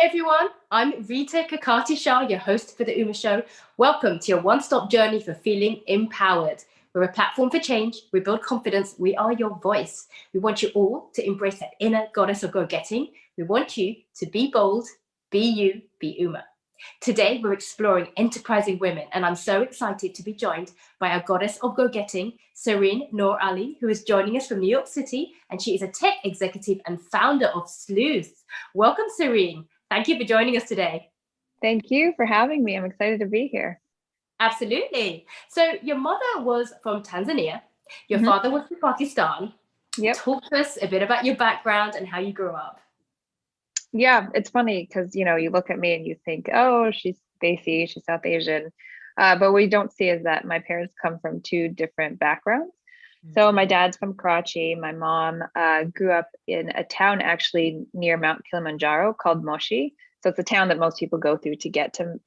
everyone, I'm Rita Kakati-Shah, your host for The Uma Show. Welcome to your one-stop journey for feeling empowered. We're a platform for change, we build confidence, we are your voice. We want you all to embrace that inner goddess of go-getting. We want you to be bold, be you, be Uma. Today, we're exploring enterprising women, and I'm so excited to be joined by our goddess of go-getting, Sehreen Noor Ali, who is joining us from New York City, and she is a tech executive and founder of Sleuth. Welcome, Sehreen. Thank you for joining us today. Thank you for having me. I'm excited to be here. Absolutely. So your mother was from Tanzania. Your father was from Pakistan. Yep. Talk to us a bit about your background and how you grew up. Yeah, it's funny because, you look at me and you think, oh, she's Desi, she's South Asian. But what we don't see is that my parents come from two different backgrounds. So my dad's from Karachi. My mom grew up in a town actually near Mount Kilimanjaro called Moshi. So it's a town that most people go through to get to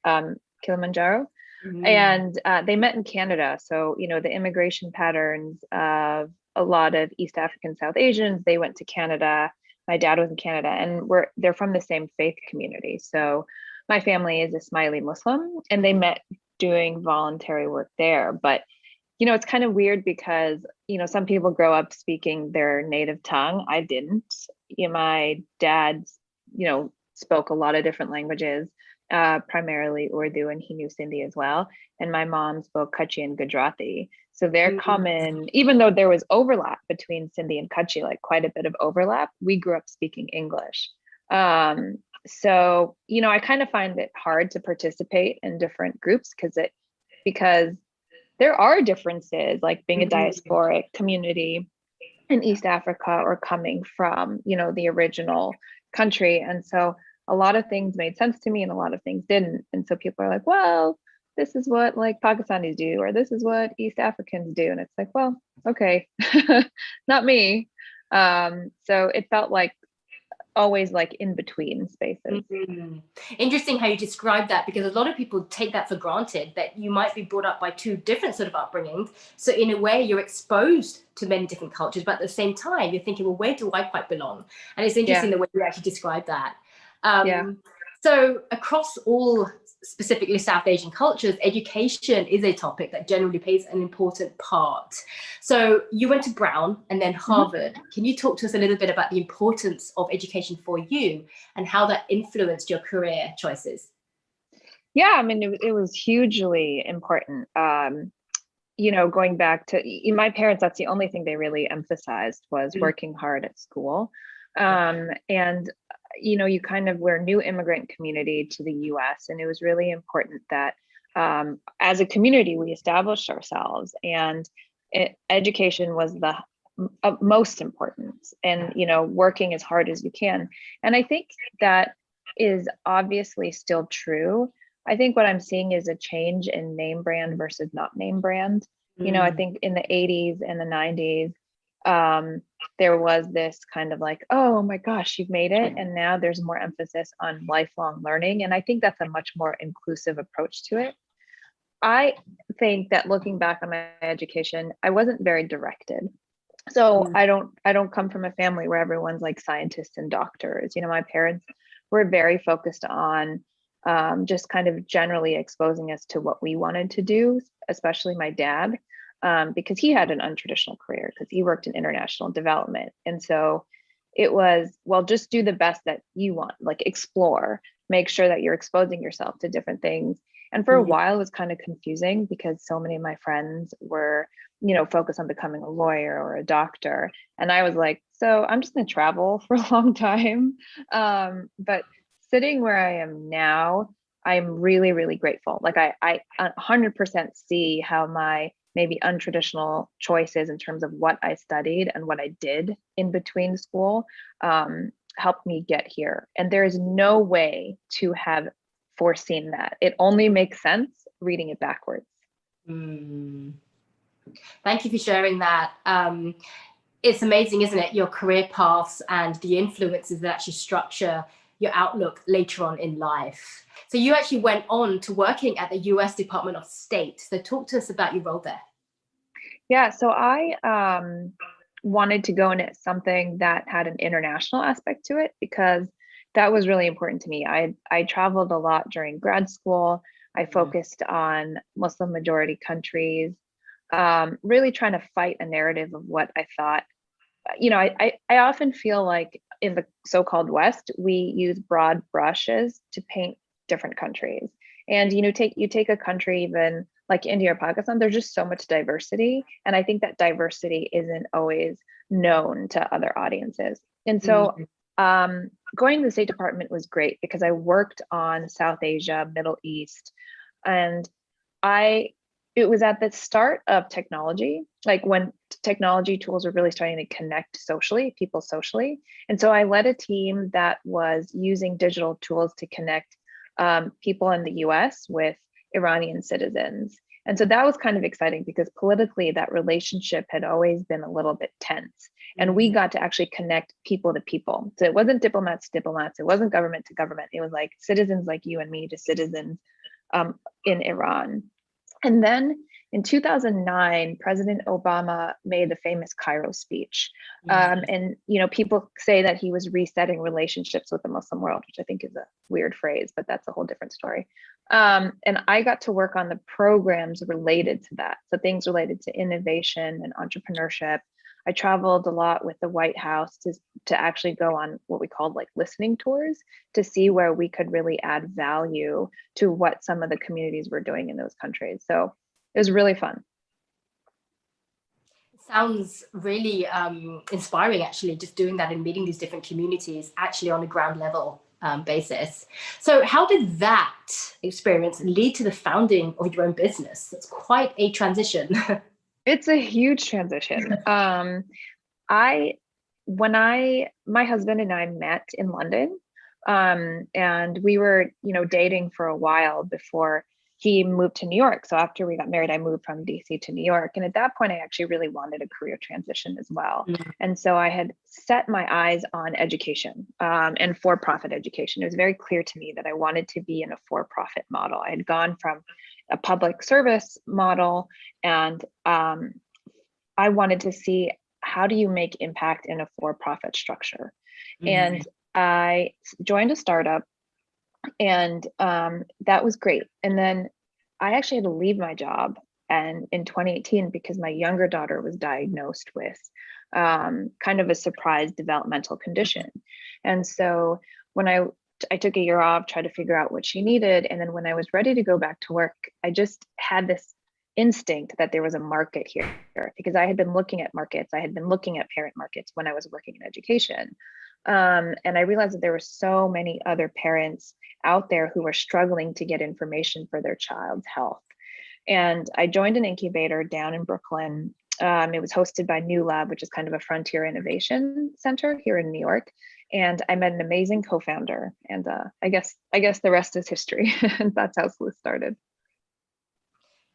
Kilimanjaro. And they met in Canada. So, the immigration patterns of a lot of East African, South Asians, they went to Canada. My dad was in Canada, and they're from the same faith community. So my family is Ismaili Muslim, and they met doing voluntary work there. But it's kind of weird because, some people grow up speaking their native tongue. I didn't. My dad, spoke a lot of different languages, primarily Urdu, and he knew Sindhi as well. And my mom spoke Kutchi and Gujarati. So they're common, even though there was overlap between Sindhi and Kutchi, like quite a bit of overlap, we grew up speaking English. So, I kind of find it hard to participate in different groups because there are differences, like being a diasporic community in East Africa or coming from, the original country. And so a lot of things made sense to me and a lot of things didn't. And so people are like, well, this is what like Pakistanis do, or this is what East Africans do. And it's like, well, okay, not me. So it felt like always like in between spaces. Interesting how you describe that, because a lot of people take that for granted, that you might be brought up by two different sort of upbringings. So in a way, you're exposed to many different cultures, but at the same time, you're thinking, well, where do I quite belong? And it's interesting the way you actually describe that. So across all specifically South Asian cultures, education is a topic that generally plays an important part. So you went to Brown and then Harvard. Can you talk to us a little bit about the importance of education for you and how that influenced your career choices? Yeah, I mean, it was hugely important. Going back to my parents, that's the only thing they really emphasized was working hard at school. And we're a new immigrant community to the US, and it was really important that as a community, we established ourselves, and education was the most important, and, working as hard as you can. And I think that is obviously still true. I think what I'm seeing is a change in name brand versus not name brand. I think in the 80s and the 90s, there was this kind of like, oh my gosh, you've made it. And now there's more emphasis on lifelong learning. And I think that's a much more inclusive approach to it. I think that looking back on my education, I wasn't very directed. So I don't come from a family where everyone's like scientists and doctors. My parents were very focused on just kind of generally exposing us to what we wanted to do, especially my dad. Because he had an untraditional career, because he worked in international development. And so it was, well, just do the best that you want, like explore, make sure that you're exposing yourself to different things. And for a while, it was kind of confusing because so many of my friends were, focused on becoming a lawyer or a doctor. And I was like, so I'm just going to travel for a long time. But sitting where I am now, I'm really, really grateful. Like I 100% see how my maybe untraditional choices in terms of what I studied and what I did in between school helped me get here. And there is no way to have foreseen that. It only makes sense reading it backwards. Thank you for sharing that. It's amazing, isn't it? Your career paths and the influences that actually structure your outlook later on in life. So you actually went on to working at the US Department of State. So talk to us about your role there. Yeah, so I wanted to go into something that had an international aspect to it, because that was really important to me. I traveled a lot during grad school. I focused on Muslim majority countries, really trying to fight a narrative of what I thought. I often feel like in the so-called West, we use broad brushes to paint different countries. And take a country even like India or Pakistan, there's just so much diversity. And I think that diversity isn't always known to other audiences. And so going to the State Department was great because I worked on South Asia, Middle East, and it was at the start of technology, like when technology tools were really starting to connect people socially. And so I led a team that was using digital tools to connect people in the US with Iranian citizens. And so that was kind of exciting because politically that relationship had always been a little bit tense. And we got to actually connect people to people. So it wasn't diplomats to diplomats, it wasn't government to government. It was like citizens like you and me to citizens in Iran. And then in 2009, President Obama made the famous Cairo speech. And people say that he was resetting relationships with the Muslim world, which I think is a weird phrase, but that's a whole different story. And I got to work on the programs related to that. So things related to innovation and entrepreneurship. I traveled a lot with the White House to actually go on what we called like listening tours to see where we could really add value to what some of the communities were doing in those countries. So it was really fun. Sounds really inspiring, actually, just doing that and meeting these different communities actually on a ground level basis. So how did that experience lead to the founding of your own business? That's quite a transition. It's a huge transition. My husband and I met in London, and we were, dating for a while before he moved to New York. So after we got married, I moved from DC to New York. And at that point, I actually really wanted a career transition as well. And so I had set my eyes on education and for-profit education. It was very clear to me that I wanted to be in a for-profit model. I had gone from a public service model, and I wanted to see, how do you make impact in a for-profit structure? And I joined a startup, and that was great. And then I actually had to leave my job in 2018 because my younger daughter was diagnosed with kind of a surprise developmental condition. And so when I took a year off, tried to figure out what she needed. And then when I was ready to go back to work, I just had this instinct that there was a market here, because I had been looking at markets. I had been looking at parent markets when I was working in education. And I realized that there were so many other parents out there who were struggling to get information for their child's health. And I joined an incubator down in Brooklyn. It was hosted by New Lab, which is kind of a frontier innovation center here in New York. And I met an amazing co-founder. And I guess the rest is history. That's how Sleuth started.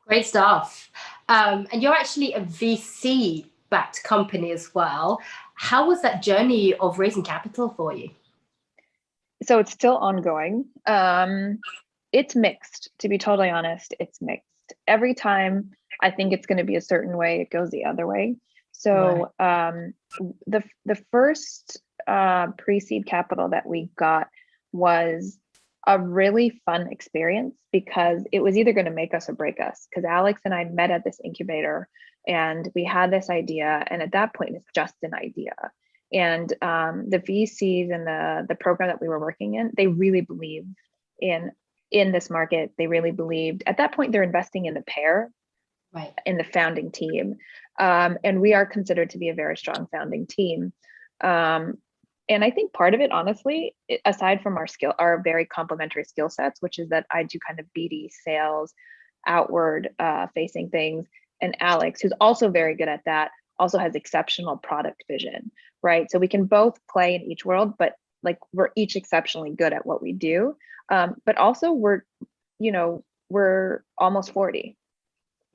Great stuff. And you're actually a VC-backed company as well. How was that journey of raising capital for you? So it's still ongoing. It's mixed, to be totally honest. It's mixed. Every time I think it's going to be a certain way, it goes the other way. So the first pre-seed capital that we got was a really fun experience, because it was either going to make us or break us. Because Alex and I met at this incubator, and we had this idea, and at that point, it's just an idea. And the VCs and the program that we were working in, they really believed in this market. They really believed. At that point, they're investing in the pair, right, in the founding team, and we are considered to be a very strong founding team. And I think part of it, honestly, aside from our very complementary skill sets, which is that I do kind of BD sales, outward facing things, and Alex, who's also very good at that, also has exceptional product vision, right? So we can both play in each world, but like we're each exceptionally good at what we do. But also we're almost 40.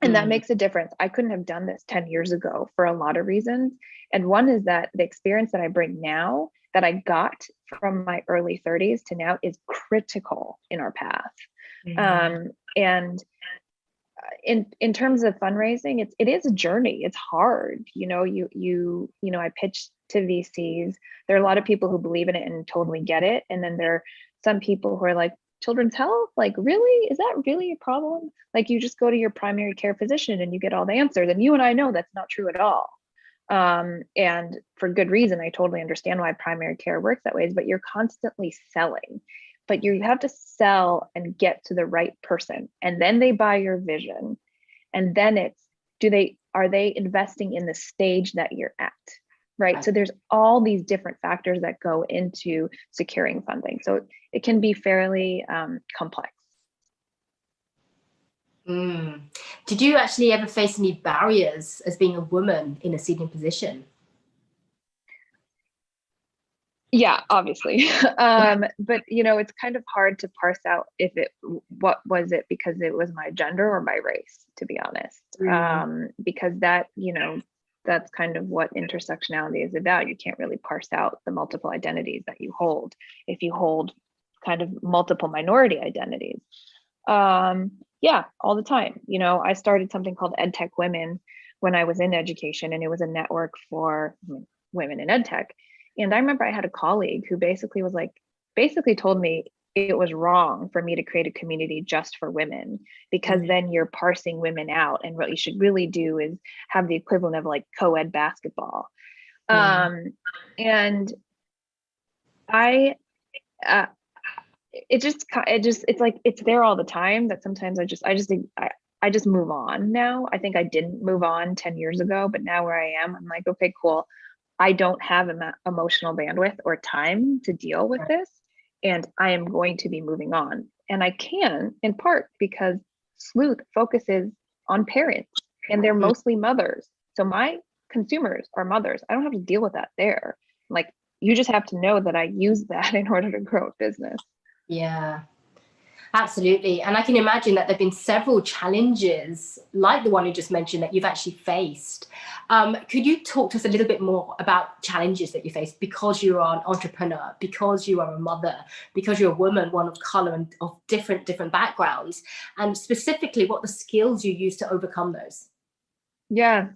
And that makes a difference. I couldn't have done this 10 years ago for a lot of reasons. And one is that the experience that I bring now that I got from my early 30s to now is critical in our path. And in terms of fundraising, it is a journey. It's hard. I pitched to VCs. There are a lot of people who believe in it and totally get it. And then there are some people who are like, children's health? Like, really? Is that really a problem? Like, you just go to your primary care physician and you get all the answers. And you and I know that's not true at all. And for good reason. I totally understand why primary care works that way, but you're constantly selling. But you have to sell and get to the right person, and then they buy your vision. And then it's, are they investing in the stage that you're at? Right. So there's all these different factors that go into securing funding. So it can be fairly complex. Did you actually ever face any barriers as being a woman in a senior position? Yeah, obviously. But it's kind of hard to parse out what was it because it was my gender or my race, to be honest. Because that's kind of what intersectionality is about. You can't really parse out the multiple identities that you hold if you hold kind of multiple minority identities. Yeah, all the time. I started something called EdTech Women when I was in education, and it was a network for women in EdTech. And I remember I had a colleague who basically told me it was wrong for me to create a community just for women, because then you're parsing women out, and what you should really do is have the equivalent of like co-ed basketball. And it's like, it's there all the time that sometimes I just move on now. I think I didn't move on 10 years ago, but now where I am, I'm like, okay, cool. I don't have emotional bandwidth or time to deal with this, and I am going to be moving on. And I can, in part, because Sleuth focuses on parents, and they're mostly mothers. So my consumers are mothers. I don't have to deal with that there. Like, you just have to know that I use that in order to grow a business. Yeah. Absolutely. And I can imagine that there have been several challenges like the one you just mentioned that you've actually faced. Could you talk to us a little bit more about challenges that you faced because you are an entrepreneur, because you are a mother, because you're a woman, one of color and of different backgrounds, and specifically what the skills you use to overcome those? Yeah.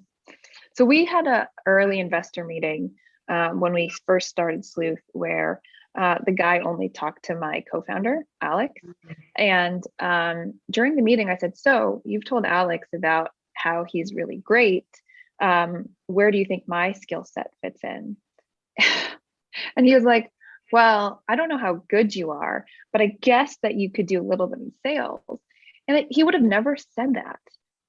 So we had an early investor meeting when we first started Sleuth, where the guy only talked to my co-founder, Alex. And during the meeting, I said, so you've told Alex about how he's really great. Where do you think my skill set fits in? And he was like, well, I don't know how good you are, but I guess that you could do a little bit in sales. And he would have never said that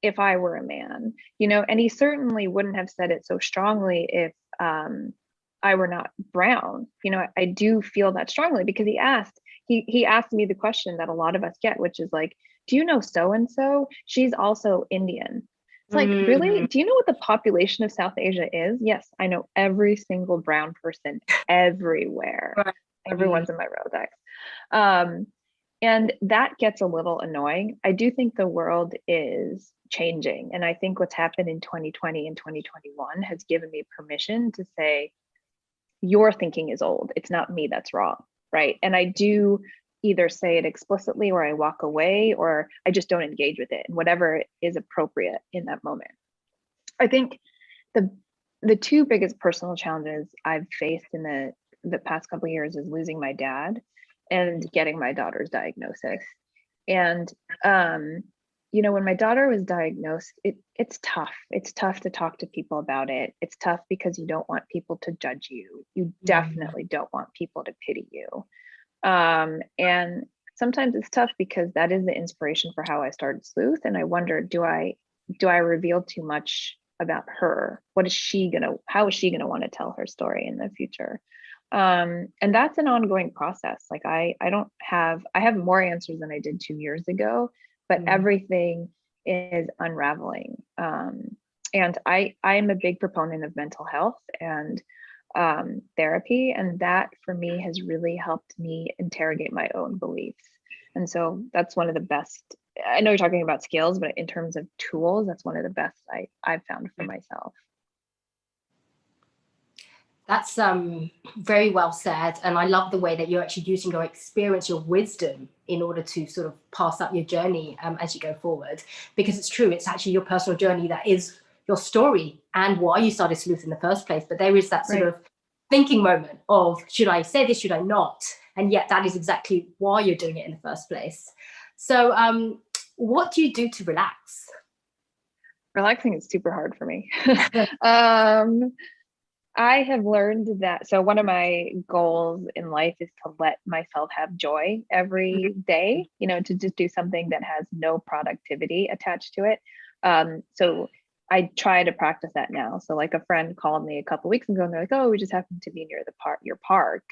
if I were a man, and he certainly wouldn't have said it so strongly if I were not brown. I do feel that strongly because he asked me the question that a lot of us get, which is like, do you know so-and-so? She's also Indian. It's like, really? Do you know what the population of South Asia is? Yes, I know every single brown person everywhere. Right. Everyone's in my Rolodex. And that gets a little annoying. I do think the world is changing. And I think what's happened in 2020 and 2021 has given me permission to say, your thinking is old. It's not me that's wrong, right? And I do either say it explicitly, or I walk away, or I just don't engage with it, and whatever is appropriate in that moment. I think the two biggest personal challenges I've faced in the past couple of years is losing my dad and getting my daughter's diagnosis. And when my daughter was diagnosed, it's tough. It's tough to talk to people about it. It's tough because you don't want people to judge you. You definitely don't want people to pity you. And sometimes it's tough because that is the inspiration for how I started Sleuth. And I wonder, do I reveal too much about her? How is she gonna want to tell her story in the future? And that's an ongoing process. Like I have more answers than I did 2 years ago, but everything is unraveling. And I am a big proponent of mental health and therapy, and that for me has really helped me interrogate my own beliefs. And so that's one of the best. I know you're talking about skills, but in terms of tools, that's one of the best I've found for myself. That's very well said. And I love the way that you're actually using your experience, your wisdom, in order to sort of pass up your journey as you go forward. Because it's true, it's actually your personal journey that is your story and why you started Sleuth in the first place. But there is that sort of thinking moment of, should I say this, should I not? And yet that is exactly why you're doing it in the first place. So what do you do to relax? Relaxing is super hard for me. I have learned that. So one of my goals in life is to let myself have joy every day, you know, to just do something that has no productivity attached to it. So I try to practice that now. So like a friend called me a couple of weeks ago and they're like, oh, we just happened to be near your park,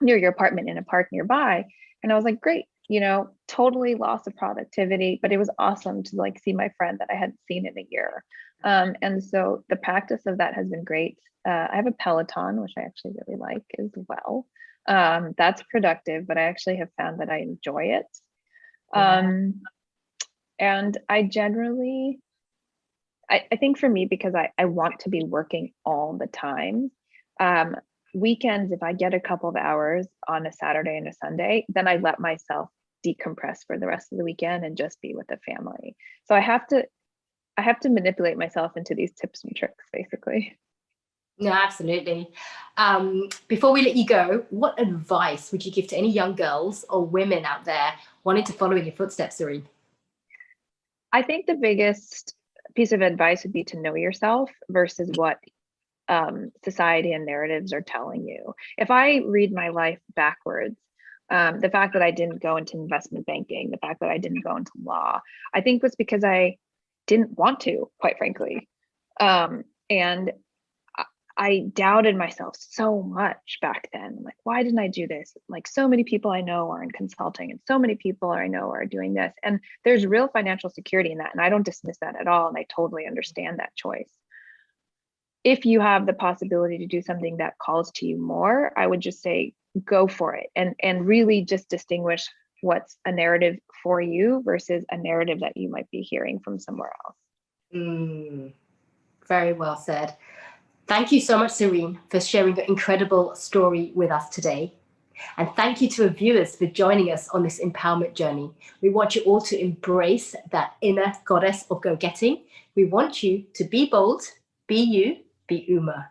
near your apartment in a park nearby. And I was like, great, you know, totally loss of productivity, but it was awesome to like see my friend that I hadn't seen in a year. And so the practice of that has been great. I have a Peloton, which I actually really like as well. That's productive, but I actually have found that I enjoy it. And I generally, I think for me, because I want to be working all the time, weekends, if I get a couple of hours on a Saturday and a Sunday, then I let myself decompress for the rest of the weekend and just be with the family. So I have to manipulate myself into these tips and tricks, basically. No, absolutely. Before we let you go, what advice would you give to any young girls or women out there wanting to follow in your footsteps, Sehreen? I think the biggest piece of advice would be to know yourself versus what society and narratives are telling you. If I read my life backwards, the fact that I didn't go into investment banking, the fact that I didn't go into law, I think was because I didn't want to, quite frankly. And I doubted myself so much back then. I'm like, why didn't I do this? Like, so many people I know are in consulting and so many people I know are doing this. And there's real financial security in that. And I don't dismiss that at all. And I totally understand that choice. If you have the possibility to do something that calls to you more, I would just say, go for it, and really just distinguish what's a narrative for you versus a narrative that you might be hearing from somewhere else. Very well said. Thank you so much, Sehreen, for sharing your incredible story with us today. And thank you to our viewers for joining us on this empowerment journey. We want you all to embrace that inner goddess of go-getting. We want you to be bold, be you, be Uma.